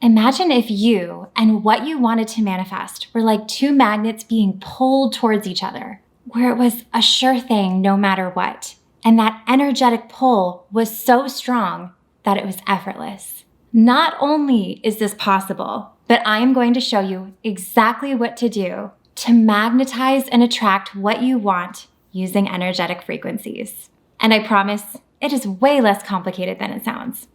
Imagine if you and what you wanted to manifest were like two magnets being pulled towards each other, where it was a sure thing no matter what. And that energetic pull was so strong that it was effortless. Not only is this possible, but I am going to show you exactly what to do to magnetize and attract what you want using energetic frequencies. And I promise it is way less complicated than it sounds.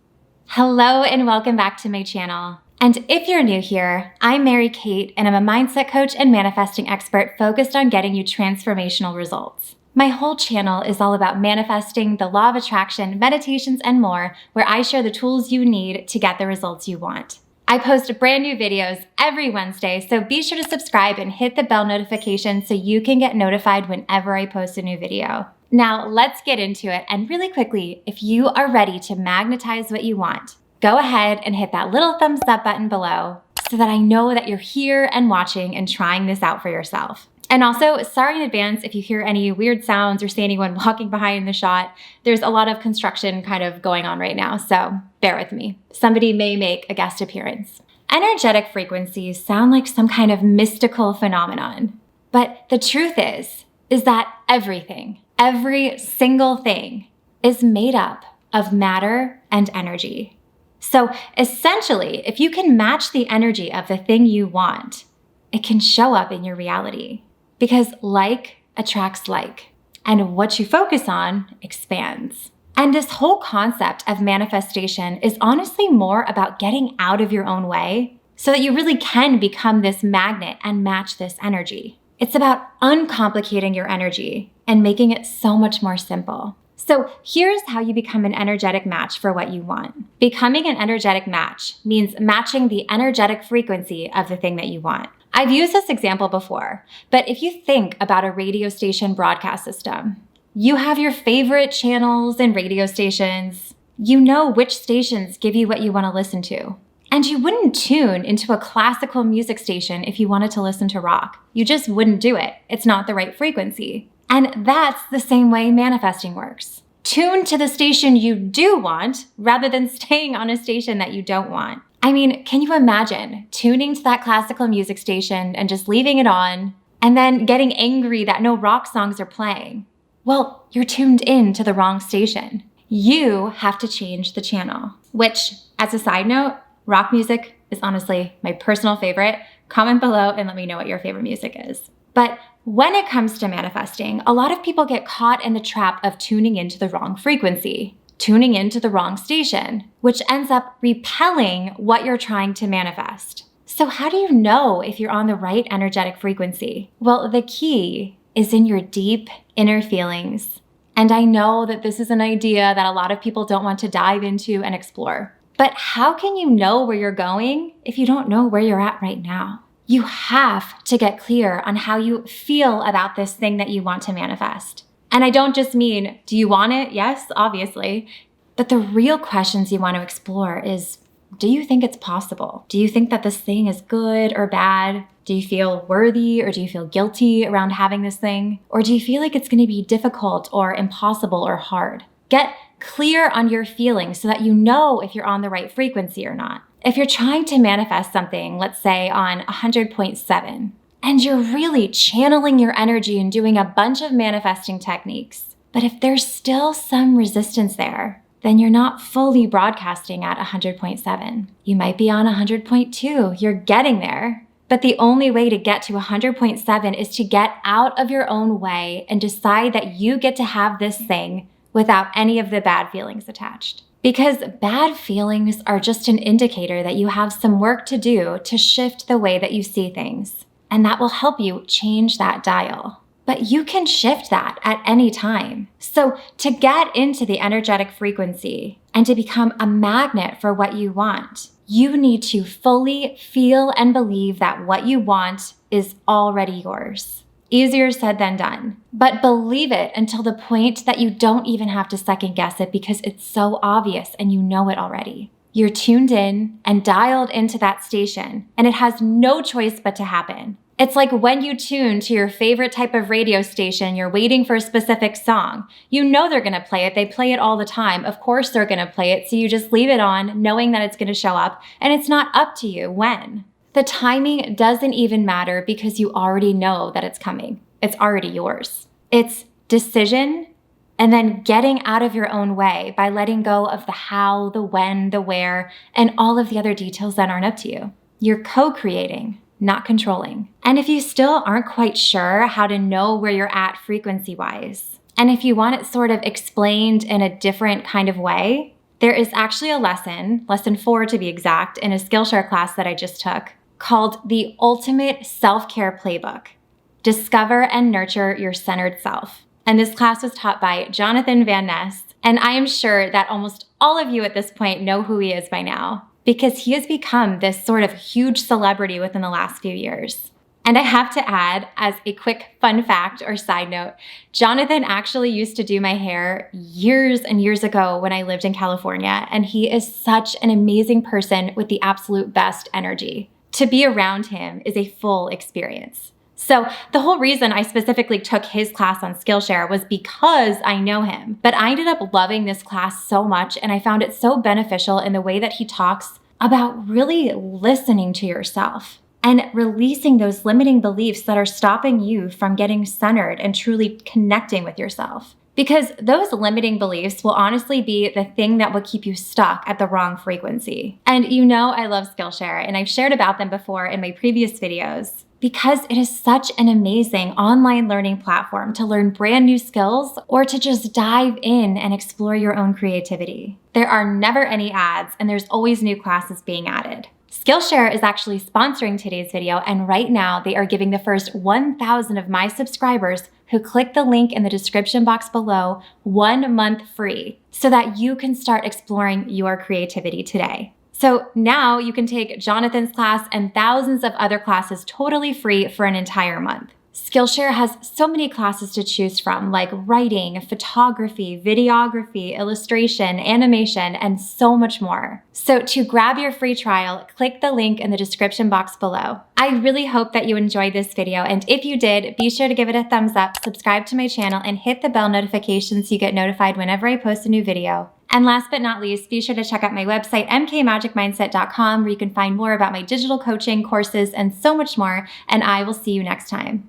Hello and welcome back to my channel. And if you're new here, I'm Mary Kate and I'm a mindset coach and manifesting expert focused on getting you transformational results. My whole channel is all about manifesting, the law of attraction, meditations, and more, where I share the tools you need to get the results you want. I post brand new videos every Wednesday, so be sure to subscribe and hit the bell notification so you can get notified whenever I post a new video. Now let's get into it, and really quickly, if you are ready to magnetize what you want, go ahead and hit that little thumbs up button below so that I know that you're here and watching and trying this out for yourself. And also, sorry in advance if you hear any weird sounds or see anyone walking behind the shot. There's a lot of construction kind of going on right now, so bear with me. Somebody may make a guest appearance. Energetic frequencies sound like some kind of mystical phenomenon, but the truth is that everything, every single thing is made up of matter and energy. So essentially, if you can match the energy of the thing you want, it can show up in your reality. Because like attracts like, and what you focus on expands. And this whole concept of manifestation is honestly more about getting out of your own way so that you really can become this magnet and match this energy. It's about uncomplicating your energy and making it so much more simple. So here's how you become an energetic match for what you want. Becoming an energetic match means matching the energetic frequency of the thing that you want. I've used this example before, but if you think about a radio station broadcast system, you have your favorite channels and radio stations. You know which stations give you what you want to listen to. And you wouldn't tune into a classical music station if you wanted to listen to rock. You just wouldn't do it. It's not the right frequency. And that's the same way manifesting works. Tune to the station you do want rather than staying on a station that you don't want. I mean, can you imagine tuning to that classical music station and just leaving it on and then getting angry that no rock songs are playing? Well, you're tuned in to the wrong station. You have to change the channel, which, as a side note, rock music is honestly my personal favorite. Comment below and let me know what your favorite music is. But when it comes to manifesting, a lot of people get caught in the trap of tuning into the wrong frequency, tuning into the wrong station, which ends up repelling what you're trying to manifest. So how do you know if you're on the right energetic frequency? Well, the key is in your deep inner feelings. And I know that this is an idea that a lot of people don't want to dive into and explore. But how can you know where you're going if you don't know where you're at right now? You have to get clear on how you feel about this thing that you want to manifest. And I don't just mean, do you want it? Yes, obviously. But the real questions you want to explore is, do you think it's possible? Do you think that this thing is good or bad? Do you feel worthy or do you feel guilty around having this thing? Or do you feel like it's going to be difficult or impossible or hard? Get clear on your feelings so that you know if you're on the right frequency or not. If you're trying to manifest something, let's say on 100.7, and you're really channeling your energy and doing a bunch of manifesting techniques, but if there's still some resistance there, then you're not fully broadcasting at 100.7. You might be on 100.2. You're getting there. But the only way to get to 100.7 is to get out of your own way and decide that you get to have this thing without any of the bad feelings attached. Because bad feelings are just an indicator that you have some work to do to shift the way that you see things. And that will help you change that dial. But you can shift that at any time. So to get into the energetic frequency and to become a magnet for what you want, you need to fully feel and believe that what you want is already yours. Easier said than done. But believe it until the point that you don't even have to second guess it because it's so obvious and you know it already. You're tuned in and dialed into that station, and it has no choice but to happen. It's like when you tune to your favorite type of radio station, you're waiting for a specific song. You know they're going to play it. They play it all the time. Of course they're going to play it, so you just leave it on, knowing that it's going to show up, and it's not up to you when. The timing doesn't even matter because you already know that it's coming. It's already yours. It's decision and then getting out of your own way by letting go of the how, the when, the where, and all of the other details that aren't up to you. You're co-creating, not controlling. And if you still aren't quite sure how to know where you're at frequency-wise, and if you want it sort of explained in a different kind of way, there is actually a lesson 4 to be exact, in a Skillshare class that I just took, called The Ultimate Self-Care Playbook. Discover and Nurture Your Centered Self. And this class was taught by Jonathan Van Ness, and I am sure that almost all of you at this point know who he is by now, because he has become this sort of huge celebrity within the last few years. And I have to add, as a quick fun fact or side note, Jonathan actually used to do my hair years and years ago when I lived in California, and he is such an amazing person with the absolute best energy. To be around him is a full experience. So the whole reason I specifically took his class on Skillshare was because I know him. But I ended up loving this class so much, and I found it so beneficial in the way that he talks about really listening to yourself and releasing those limiting beliefs that are stopping you from getting centered and truly connecting with yourself. Because those limiting beliefs will honestly be the thing that will keep you stuck at the wrong frequency. And you know I love Skillshare, and I've shared about them before in my previous videos, because it is such an amazing online learning platform to learn brand new skills or to just dive in and explore your own creativity. There are never any ads, and there's always new classes being added. Skillshare is actually sponsoring today's video, and right now they are giving the first 1,000 of my subscribers who click the link in the description box below 1 month free so that you can start exploring your creativity today. So now you can take Jonathan's class and thousands of other classes totally free for an entire month. Skillshare has so many classes to choose from, like writing, photography, videography, illustration, animation, and so much more. So to grab your free trial, click the link in the description box below. I really hope that you enjoyed this video, and if you did, be sure to give it a thumbs up, subscribe to my channel, and hit the bell notification so you get notified whenever I post a new video. And last but not least, be sure to check out my website, mkmagicmindset.com, where you can find more about my digital coaching, courses, and so much more, and I will see you next time.